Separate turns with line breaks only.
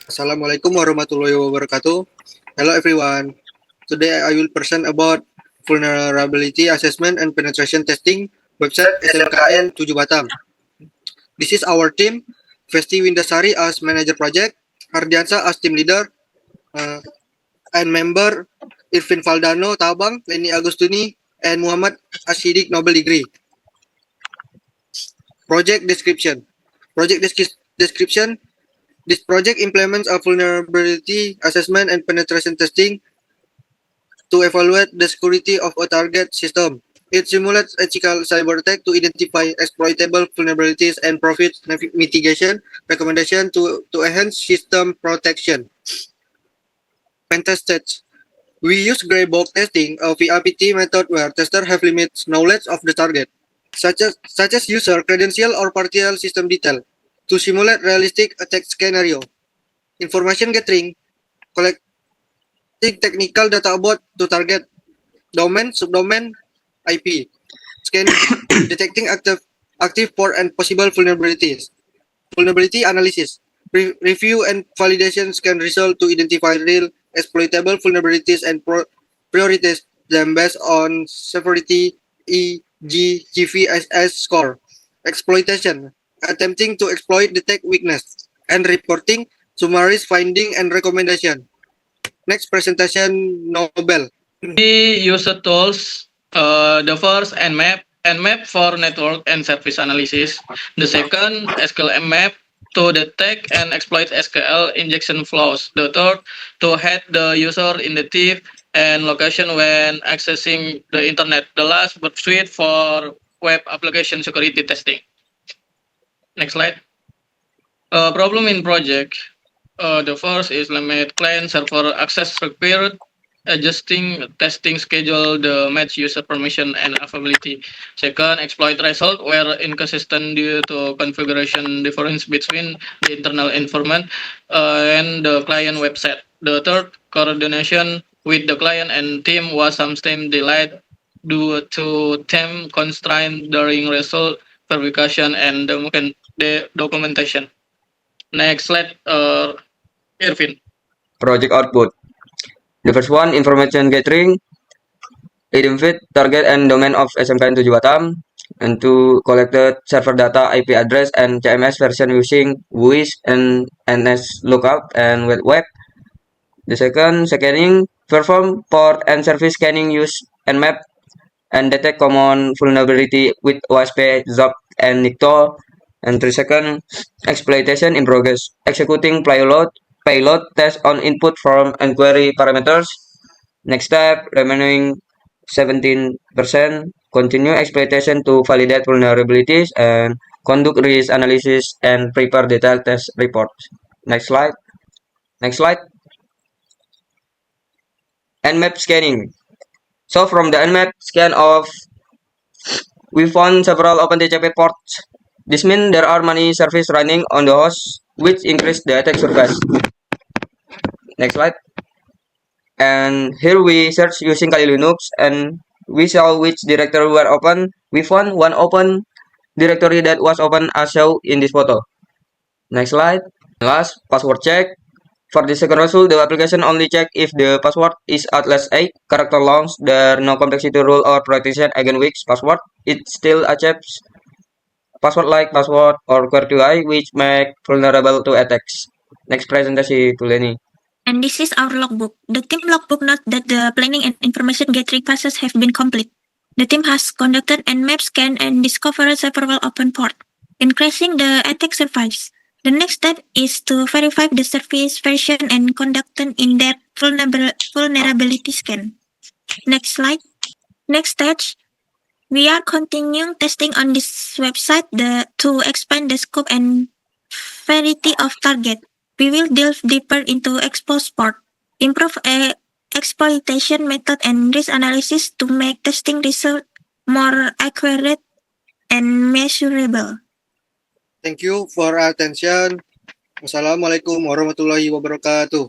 Assalamualaikum warahmatullahi wabarakatuh. Hello everyone. Today I will present about vulnerability assessment and penetration testing website SMKN 7 Batam. This is our team. Festi Windasari as manager project, Ardiansa as team leader, uh, and member Irvin Valdano Tabang, Leni Agustini, and Muhammad Ashidik Nobel degree. Project description. Description. This project implements a vulnerability assessment and penetration testing to evaluate the security of a target system. It simulates ethical cyber attack to identify exploitable vulnerabilities and profit mitigation recommendation to enhance system protection. Pentest test. We use gray box testing, a VAPT method where testers have limited knowledge of the target, such as user credential or partial system detail, to simulate realistic attack scenario. Information gathering, collecting technical data about to target domain, subdomain, IP, scanning, detecting active port and possible vulnerabilities. Vulnerability analysis, review and validation scan result to identify real exploitable vulnerabilities and prioritize them based on severity EGGVSS score. Exploitation, attempting to exploit detect weakness, and reporting summaries finding and recommendation. Next presentation, Nobel.
We use the tools, the first Nmap for network and service analysis. The second, SQL Nmap to detect and exploit SQL injection flows. The third, to hide the user identity and location when accessing the internet. The last, Burp Suite for web application security testing. Next slide. Problem in project. The first is limit client server access required, adjusting testing schedule the match user permission and availability. Second, exploit result where inconsistent due to configuration difference between the internal environment and the client website. The third, coordination with the client and team was sometimes delayed due to time constraint during result verification and documentation. Next slide, Irvin.
Project output. The first one, information gathering, identify target and domain of SMKN 7 Batam, and to collected server data, IP address, and CMS version using WIS and NS lookup and web. The second, scanning, perform port and service scanning, use Nmap, and detect common vulnerability with OSP, ZOP, and NICTO. And the second, exploitation in progress, executing payload test on input from inquiry parameters. Next step, remaining 17%, continue exploitation to validate vulnerabilities and conduct risk analysis and prepare detailed test reports. Next slide. Next slide. Nmap scanning. So from the Nmap scan of, we found several OpenTCP ports. This means there are many services running on the host, which increase the attack surface. Next slide. And here we search using Kali Linux and we saw which directory were open. We found one open directory that was open as shown in this photo. Next slide. Last, password check. For the second result, the application only check if the password is at least 8 character long. There are no complexity rule or protection against weak password. It still accepts password like password or QWERTY, which make vulnerable to attacks. Next presentation to Lenny.
And this is our logbook. The team logbook notes that the planning and information gathering phases have been complete. The team has conducted Nmap scan and discovered several open ports, increasing the attack surface. The next step is to verify the service version and conduct an in-depth vulnerability scan. Next slide. Next stage, we are continuing testing on this website to expand the scope and variety of target. We will delve deeper into expose port, improve exploitation method and risk analysis to make testing result more accurate and measurable.
Thank you for attention. Wassalamualaikum warahmatullahi wabarakatuh.